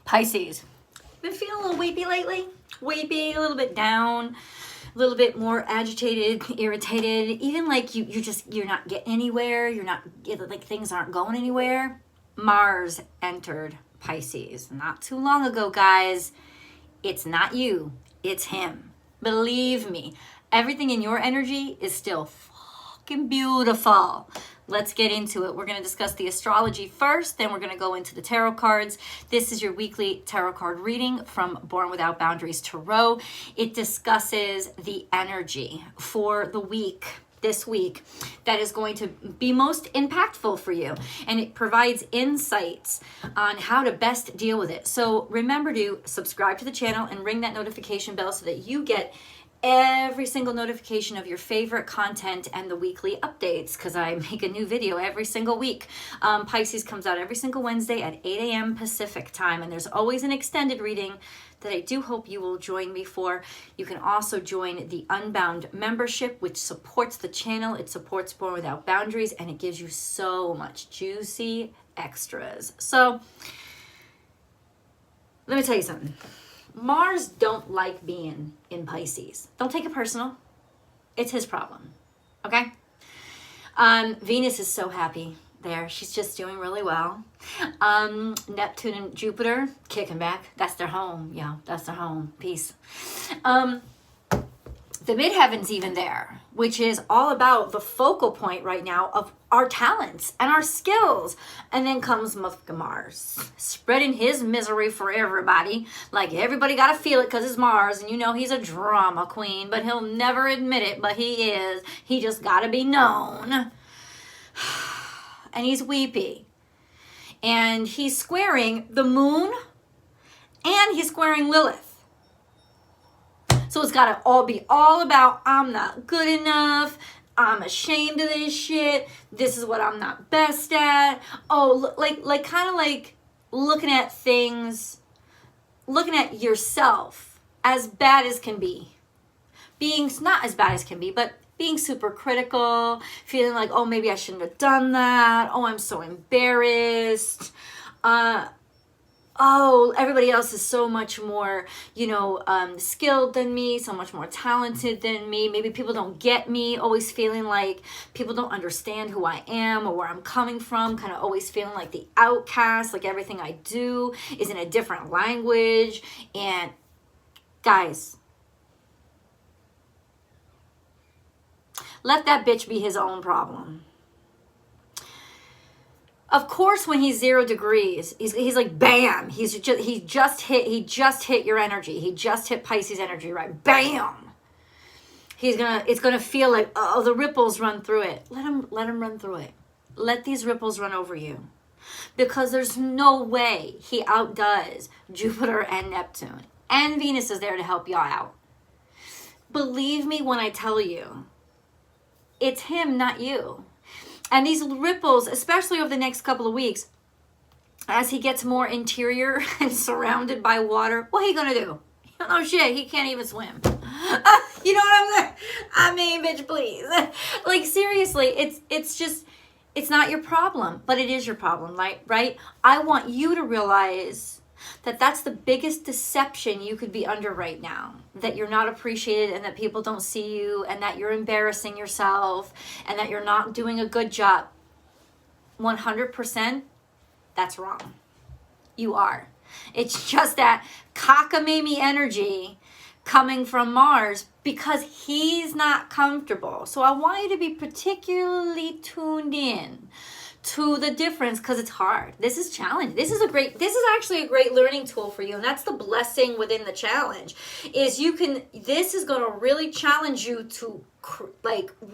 Pisces, been feeling a little weepy lately? Weepy, a little bit down, a little bit more agitated, irritated, even like you're not getting anywhere, you're not, like things aren't going anywhere. Mars entered Pisces not too long ago, guys. It's not you, it's him. Believe me, everything in your energy is still fucking beautiful. Let's get into it. We're going to discuss the astrology first, then we're going to go into the tarot cards. This is your weekly tarot card reading from Born Without Boundaries Tarot. It discusses the energy for the week, this week, that is going to be most impactful for you. And it provides insights on how to best deal with it. So remember to subscribe to the channel and ring that notification bell so that you get every single notification of your favorite content and the weekly updates, because I make a new video every single week. Pisces comes out every single Wednesday at 8 a.m. Pacific time, and there's always an extended reading that I do hope you will join me for. You can also join the Unbound membership, which supports the channel. It supports Born Without Boundaries, and it gives you so much juicy extras. So let me tell you something. Mars don't like being in Pisces. Don't take it personal. It's his problem. Okay? Venus is so happy there. She's just doing really well. Neptune and Jupiter kicking back. That's their home. Yeah, that's their home. Peace. The midheaven's even there, which is all about the focal point right now of our talents and our skills. And then comes Mars, spreading his misery for everybody. Like everybody got to feel it because it's Mars, and you know he's a drama queen, but he'll never admit it, but he is. He just got to be known. And he's weepy. And he's squaring the moon, and he's squaring Lilith. So it's got to all be all about, I'm not good enough, I'm ashamed of this shit, this is what I'm not best at. Oh, like kind of like looking at things, looking at yourself as bad as can be. Being not as bad as can be, but being super critical, feeling like, oh, maybe I shouldn't have done that. Oh, I'm so embarrassed. Oh, everybody else is so much more, skilled than me, so much more talented than me. Maybe people don't get me, always feeling like people don't understand who I am or where I'm coming from, kind of always feeling like the outcast, like everything I do is in a different language. And guys, let that bitch be his own problem. Of course, when he's 0 degrees, he's like, bam, he just hit your energy. He just hit Pisces energy, right? Bam. It's gonna feel like, oh, the ripples run through it. Let him run through it. Let these ripples run over you. Because there's no way he outdoes Jupiter and Neptune. And Venus is there to help y'all out. Believe me when I tell you, it's him, not you. And these ripples, especially over the next couple of weeks, as he gets more interior and surrounded by water, what he gonna do? Oh shit, he can't even swim. You know what I'm saying? I mean, bitch, please. Like seriously, it's not your problem, but it is your problem, right? I want you to realize that that's the biggest deception you could be under right now. That you're not appreciated and that people don't see you and that you're embarrassing yourself and that you're not doing a good job. 100%, that's wrong. You are. It's just that cockamamie energy coming from Mars because he's not comfortable. So I want you to be particularly tuned in to the difference because it's hard. This is challenging. This is actually a great learning tool for you. And that's the blessing within the challenge is this is going to really challenge you to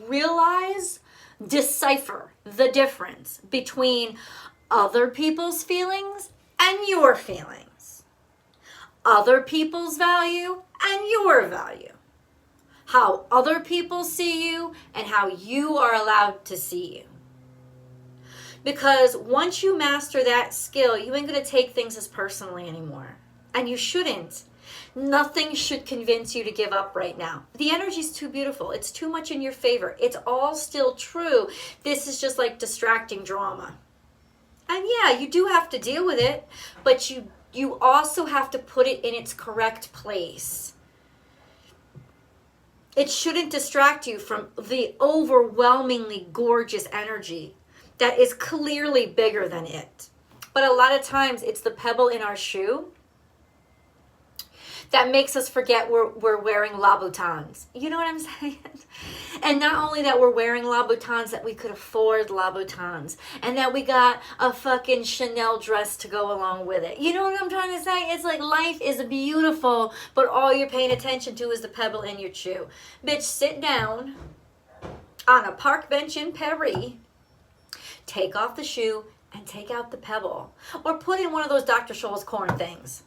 realize, decipher the difference between other people's feelings and your feelings. Other people's value and your value. How other people see you and how you are allowed to see you. Because once you master that skill, you ain't going to take things as personally anymore. And you shouldn't. Nothing should convince you to give up right now. The energy's too beautiful. It's too much in your favor. It's all still true. This is just like distracting drama. And yeah, you do have to deal with it, but you you also have to put it in its correct place. It shouldn't distract you from the overwhelmingly gorgeous energy that is clearly bigger than it. But a lot of times it's the pebble in our shoe that makes us forget we're wearing Louboutins. You know what I'm saying? And not only that we're wearing Louboutins, that we could afford Louboutins. And that we got a fucking Chanel dress to go along with it. You know what I'm trying to say? It's like life is beautiful, but all you're paying attention to is the pebble in your shoe. Bitch, sit down on a park bench in Paris, take off the shoe, and take out the pebble. Or put in one of those Dr. Scholl's corn things.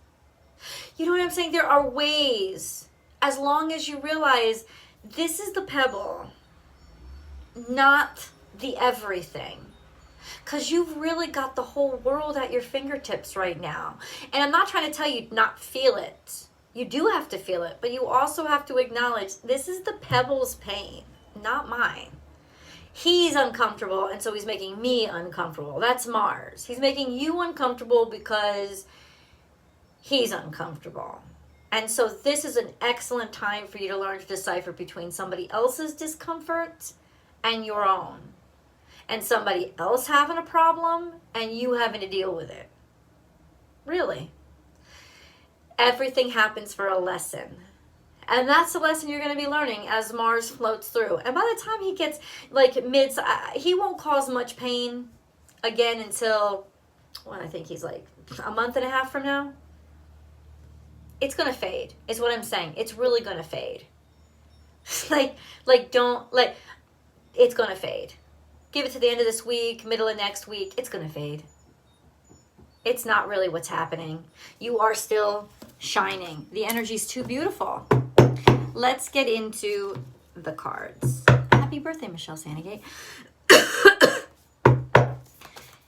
You know what I'm saying? There are ways, as long as you realize this is the pebble, not the everything. Because you've really got the whole world at your fingertips right now. And I'm not trying to tell you not feel it. You do have to feel it, but you also have to acknowledge this is the pebble's pain, not mine. He's uncomfortable, and so he's making me uncomfortable. That's Mars. He's making you uncomfortable because he's uncomfortable. And so this is an excellent time for you to learn to decipher between somebody else's discomfort and your own. And somebody else having a problem and you having to deal with it. Really. Everything happens for a lesson. And that's the lesson you're going to be learning as Mars floats through. And by the time he gets like he won't cause much pain again until, well, I think he's like a month and a half from now. It's going to fade, is what I'm saying. It's really going to fade. It's going to fade. Give it to the end of this week, middle of next week, it's going to fade. It's not really what's happening. You are still shining. The energy's too beautiful. Let's get into the cards. Happy birthday, Michelle Sandegate.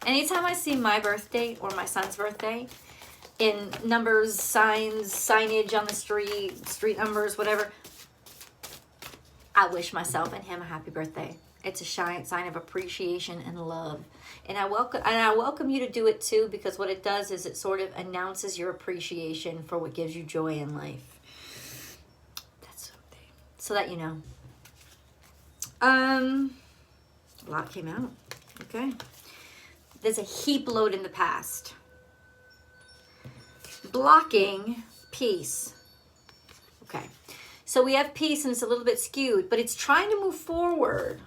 Anytime I see my birthday or my son's birthday, in numbers, signs, signage on the street numbers, whatever, I wish myself and him a happy birthday. It's a sign of appreciation and love. And I welcome you to do it too, because what it does is it sort of announces your appreciation for what gives you joy in life. That's something. So that you know. A lot came out. Okay. There's a heap load in the past. Blocking peace. Okay. So we have peace and it's a little bit skewed, but it's trying to move forward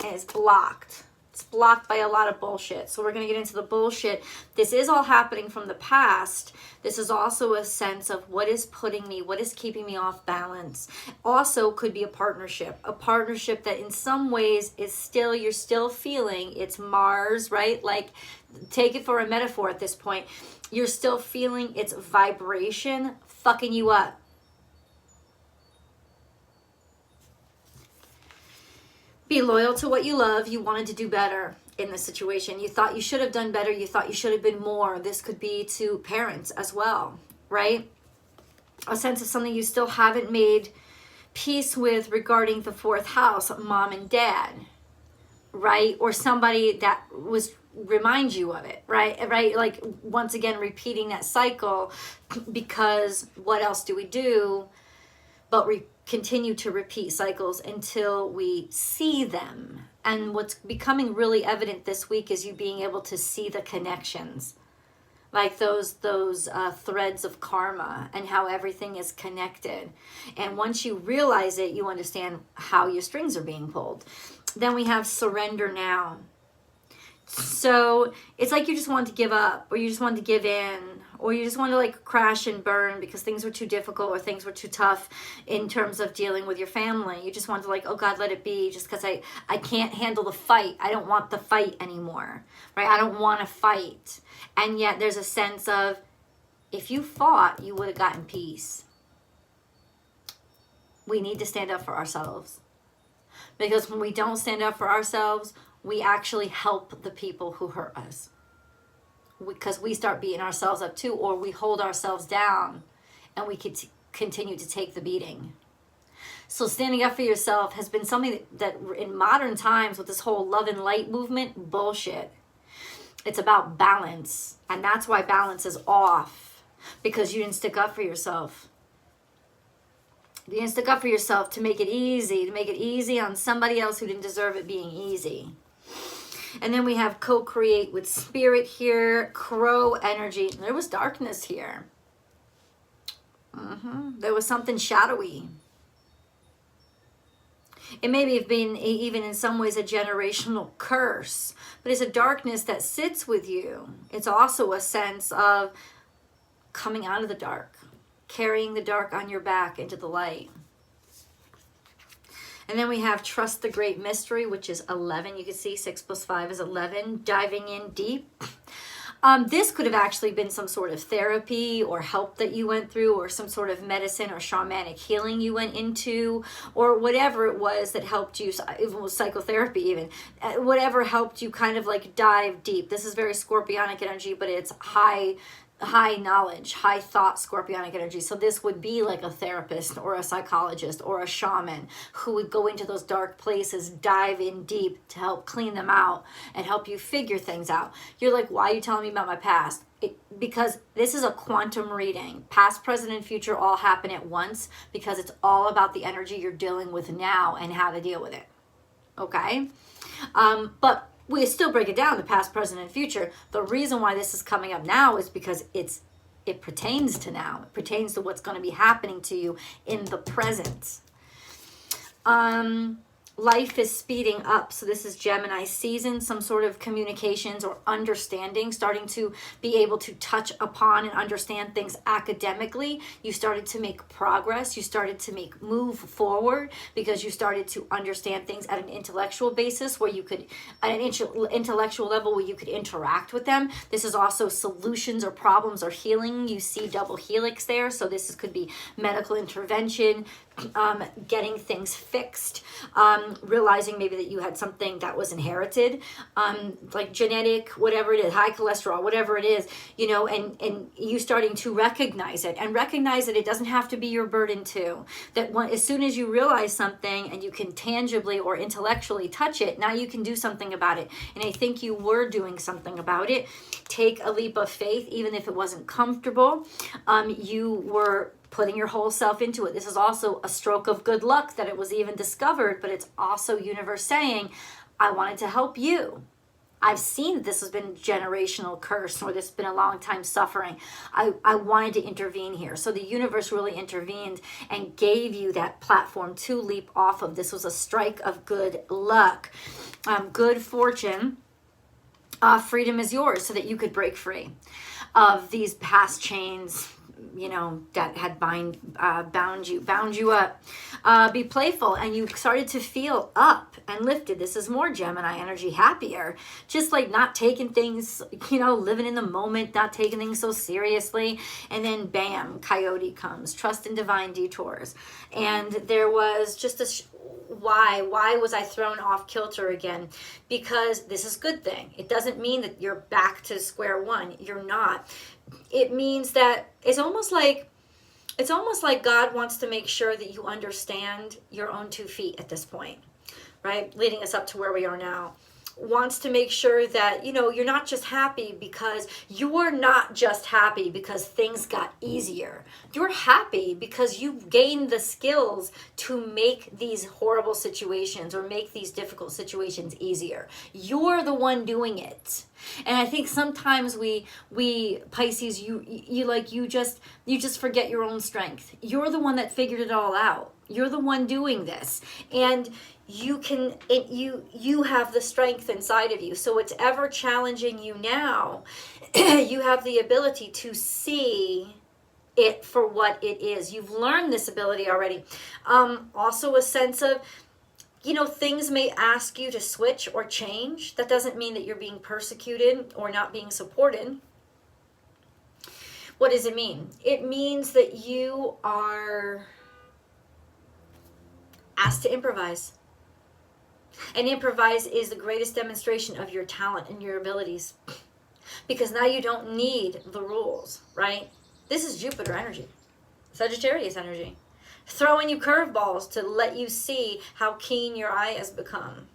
and it's blocked. It's blocked by a lot of bullshit. So we're going to get into the bullshit. This is all happening from the past. This is also a sense of what is keeping me off balance. Also could be a partnership that in some ways is you're still feeling it's Mars, right? Like take it for a metaphor at this point. You're still feeling its vibration fucking you up. Be loyal to what you love. You wanted to do better in this situation. You thought you should have done better. You thought you should have been more. This could be to parents as well, right? A sense of something you still haven't made peace with regarding the fourth house, mom and dad, right? Or somebody that reminds you of it, right? Like once again, repeating that cycle, because what else do we do but continue to repeat cycles until we see them. And what's becoming really evident this week is you being able to see the connections, like those threads of karma and how everything is connected. And once you realize it, you understand how your strings are being pulled. Then we have surrender now. So it's like you just want to give up, or you just want to give in, or you just want to like crash and burn because things were too difficult or things were too tough in terms of dealing with your family. You just want to like, oh God, let it be, just because I can't handle the fight. I don't want the fight anymore, right? I don't want to fight. And yet there's a sense of, if you fought, you would have gotten peace. We need to stand up for ourselves. Because when we don't stand up for ourselves, we actually help the people who hurt us. Because we start beating ourselves up too, or we hold ourselves down and we could continue to take the beating. So standing up for yourself has been something that in modern times with this whole love and light movement, bullshit. It's about balance. And that's why balance is off. Because you didn't stick up for yourself. You didn't stick up for yourself to make it easy on somebody else who didn't deserve it being easy. And then we have co-create with spirit here, crow energy. There was darkness here. There was something shadowy. It may have been even in some ways a generational curse, but it's a darkness that sits with you. It's also a sense of coming out of the dark, carrying the dark on your back into the light. And then we have trust the great mystery, which is 11. You can see 6 + 5 is 11, diving in deep. This could have actually been some sort of therapy or help that you went through, or some sort of medicine or shamanic healing you went into, or whatever it was that helped you, even with psychotherapy even, whatever helped you kind of like dive deep. This is very scorpionic energy, but it's high knowledge, high thought scorpionic energy. So this would be like a therapist or a psychologist or a shaman who would go into those dark places, dive in deep to help clean them out and help you figure things out. You're like, why are you telling me about my past? Because this is a quantum reading. Past, present, and future all happen at once, because it's all about the energy you're dealing with now and how to deal with it. Okay? But we still break it down to past, present, and future. The reason why this is coming up now is because it pertains to now. It pertains to what's going to be happening to you in the present. Life is speeding up. So this is Gemini season, some sort of communications or understanding, starting to be able to touch upon and understand things academically. You started to make progress. You started to move forward because you started to understand things at an intellectual basis, where you could, at an intellectual level, where you could interact with them. This is also solutions or problems or healing. You see double helix there. So this could be medical intervention, getting things fixed, realizing maybe that you had something that was inherited, like genetic, whatever it is, high cholesterol, whatever it is, you know, and you starting to recognize it, and recognize that it doesn't have to be your burden too. That as soon as you realize something and you can tangibly or intellectually touch it, now you can do something about it. And I think you were doing something about it. Take a leap of faith, even if it wasn't comfortable. You were putting your whole self into it. This is also a stroke of good luck that it was even discovered, but it's also universe saying, I wanted to help you. I've seen that this has been generational curse, or this has been a long time suffering. I wanted to intervene here. So the universe really intervened and gave you that platform to leap off of. This was a strike of good luck, good fortune. Freedom is yours, so that you could break free of these past chains, you know, that had bound you up. Be playful, and you started to feel up and lifted. This is more Gemini energy, happier, just like not taking things, you know, living in the moment, not taking things so seriously. And then bam, coyote comes, trust in divine detours. And there was just a why was I thrown off kilter again? Because this is a good thing. It doesn't mean that you're back to square one. You're not. It means that it's almost like God wants to make sure that you understand your own 2 feet at this point, right? Leading us up to where we are now. Wants to make sure that, you know, you're not just happy because things got easier. You're happy because you've gained the skills to make these horrible situations or make these difficult situations easier. You're the one doing it. And I think sometimes we Pisces, you just forget your own strength. You're the one that figured it all out. You're the one doing this. And you have the strength inside of you. So it's ever challenging you now. You have the ability to see it for what it is. You've learned this ability already. Also a sense of, you know, things may ask you to switch or change. That doesn't mean that you're being persecuted or not being supported. What does it mean? It means that you are asked to improvise. And improvise is the greatest demonstration of your talent and your abilities. Because now you don't need the rules, right? This is Jupiter energy, Sagittarius energy. Throwing you curveballs to let you see how keen your eye has become.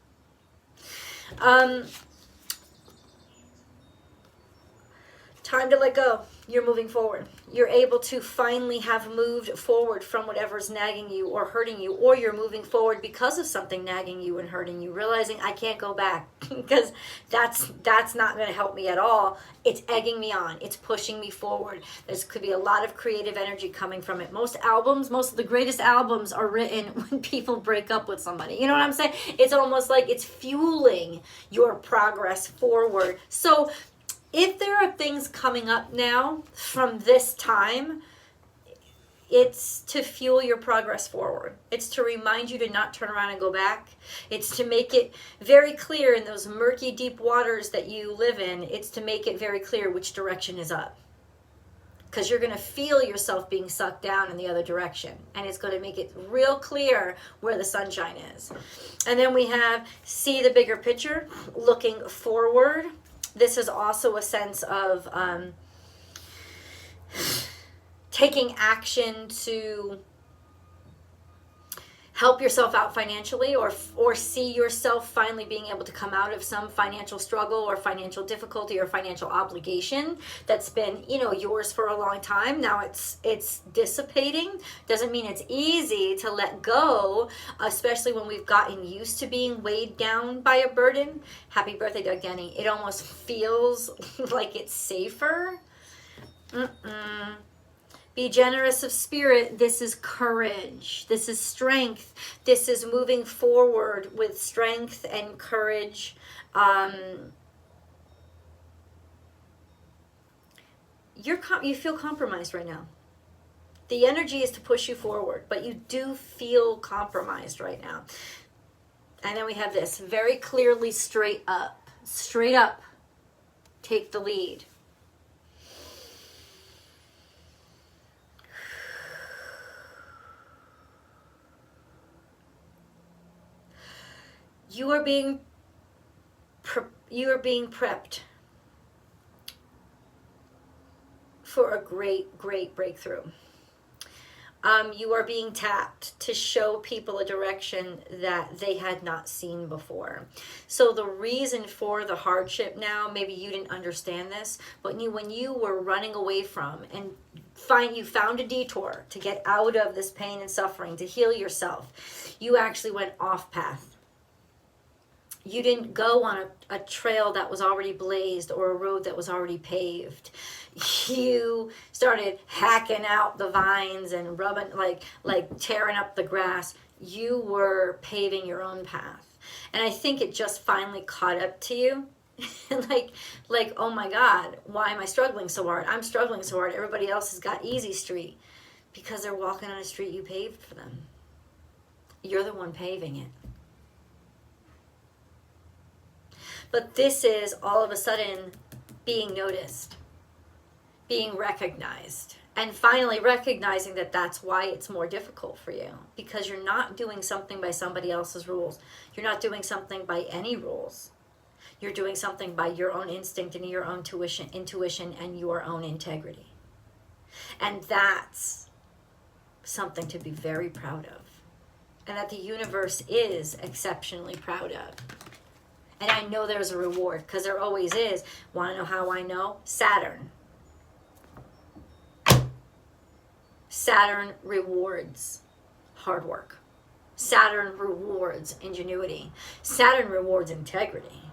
Time to let go. You're moving forward. You're able to finally have moved forward from whatever's nagging you or hurting you, or you're moving forward because of something nagging you and hurting you, realizing I can't go back because that's not going to help me at all. It's egging me on. It's pushing me forward. There could be a lot of creative energy coming from it. Most of the greatest albums are written when people break up with somebody. You know what I'm saying? It's almost like it's fueling your progress forward. So if there are things coming up now from this time, it's to fuel your progress forward. It's to remind you to not turn around and go back. It's to make it very clear in those murky, deep waters that you live in. It's to make it very clear which direction is up. Because you're going to feel yourself being sucked down in the other direction. And it's going to make it real clear where the sunshine is. And then we have see the bigger picture, looking forward. This is also a sense of taking action to help yourself out financially, or see yourself finally being able to come out of some financial struggle or financial difficulty or financial obligation that's been, yours for a long time. Now it's dissipating. Doesn't mean it's easy to let go, especially when we've gotten used to being weighed down by a burden. Happy birthday, Doug Denny. It almost feels like it's safer. Be generous of spirit. This is courage. This is strength. This is moving forward with strength and courage. You feel compromised right now. The energy is to push you forward, but you do feel compromised right now. And then we have this very clearly straight up. Straight up. Take the lead. You are being prepped for a great breakthrough. You are being tapped to show people a direction that they had not seen before. So the reason for the hardship now, maybe you didn't understand this, but when you were running away from and you found a detour to get out of this pain and suffering, to heal yourself, you actually went off path. You didn't go on a trail that was already blazed or a road that was already paved. You started hacking out the vines and rubbing, like tearing up the grass. You were paving your own path. And I think it just finally caught up to you. like, oh my God, why am I struggling so hard? I'm struggling so hard. Everybody else has got easy street. Because they're walking on a street you paved for them. You're the one paving it. But this is all of a sudden being noticed, being recognized, and finally recognizing that that's why it's more difficult for you, because you're not doing something by somebody else's rules. You're not doing something by any rules. You're doing something by your own instinct and your own intuition and your own integrity. And that's something to be very proud of, and that the universe is exceptionally proud of. And I know there's a reward, because there always is. Want to know how I know? Saturn. Saturn rewards hard work. Saturn rewards ingenuity. Saturn rewards integrity.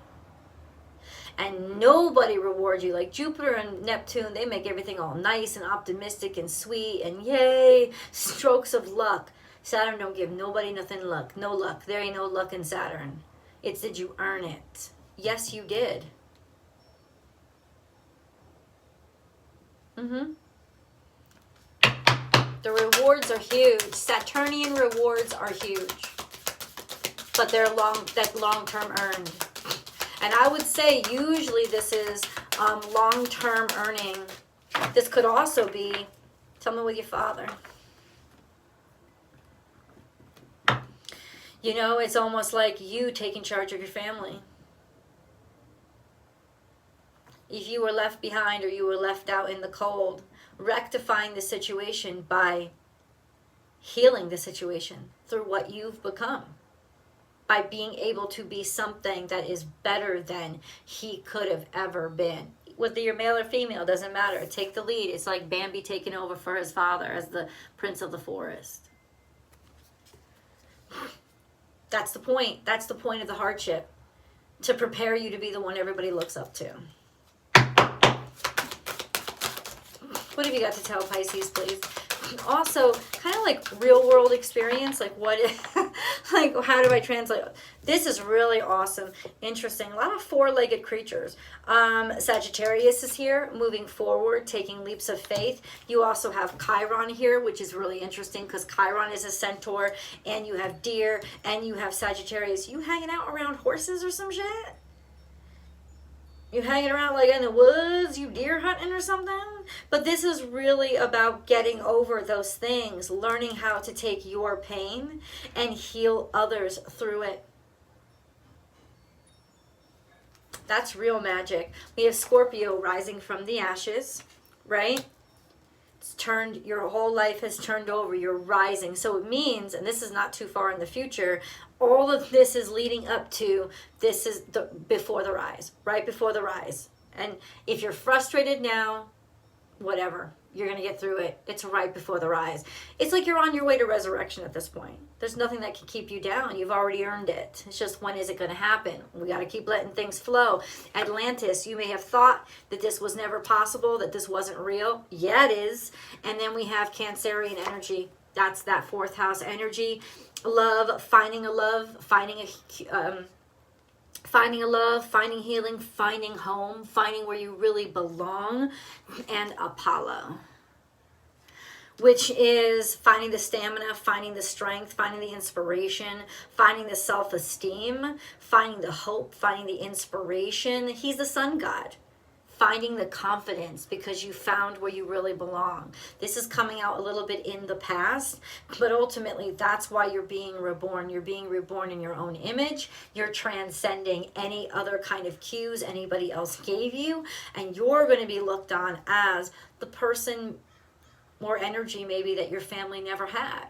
And nobody rewards you like Jupiter and Neptune. They make everything all nice and optimistic and sweet and yay, strokes of luck. Saturn don't give nobody nothing luck. No luck. There ain't no luck in Saturn. It's did you earn it? Yes, you did. The rewards are huge. Saturnian rewards are huge. But they're long-term earned. And I would say usually this is long-term earning. This could also be something with your father. It's almost like you taking charge of your family. If you were left behind or you were left out in the cold, rectifying the situation by healing the situation through what you've become. By being able to be something that is better than he could have ever been. whether you're male or female, doesn't matter. Take the lead. It's like Bambi taking over for his father as the prince of the forest. That's the point. That's the point of the hardship. To prepare you to be the one everybody looks up to. What have you got to tell, Pisces, please? Also, kind of like real world experience, like what, like how do I translate? This is really awesome, interesting. A lot of four-legged creatures. Sagittarius is here, moving forward, taking leaps of faith. You also have Chiron here, which is really interesting because Chiron is a centaur, and you have deer, and you have Sagittarius. You hanging out around horses or some shit? You hanging around like in the woods, you deer hunting or something? But this is really about getting over those things, learning how to take your pain and heal others through it. That's real magic. We have Scorpio rising from the ashes, right? It's turned, your whole life has turned over, you're rising. So it means, and this is not too far in the future, all of this is leading up to, this is the before the rise, right before the rise. And if you're frustrated now, whatever, you're going to get through it. It's right before the rise. It's like you're on your way to resurrection at this point. There's nothing that can keep you down. You've already earned it. It's just, when is it going to happen? We got to keep letting things flow. Atlantis, you may have thought that this was never possible, that this wasn't real. Yeah, it is. And then we have Cancerian energy. That's that fourth house energy. Love, finding a love, finding a love, finding healing, finding home, finding where you really belong, and Apollo, which is finding the stamina, finding the strength, finding the inspiration, finding the self-esteem, finding the hope, finding the inspiration. He's the sun god. Finding the confidence because you found where you really belong. This is coming out a little bit in the past, but ultimately that's why you're being reborn. You're being reborn in your own image. You're transcending any other kind of cues anybody else gave you, and you're going to be looked on as the person, more energy maybe, that your family never had.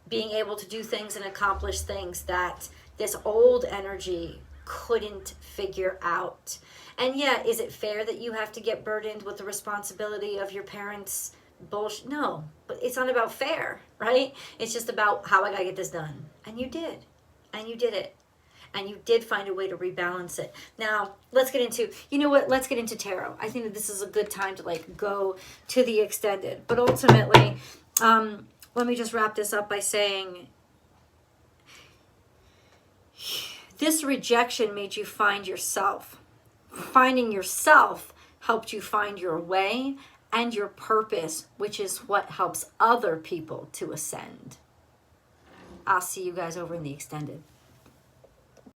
Being able to do things and accomplish things that this old energy couldn't figure out. And yeah, is it fair that you have to get burdened with the responsibility of your parents' bullshit? No, but it's not about fair, right? It's just about how I gotta get this done. And you did. And you did it. And you did find a way to rebalance it. Now, let's get into, you know what? Let's get into tarot. I think that this is a good time to like go to the extended. But ultimately, let me just wrap this up by saying, this rejection made you find yourself. Finding yourself helped you find your way and your purpose, which is what helps other people to ascend. I'll see you guys over in the extended.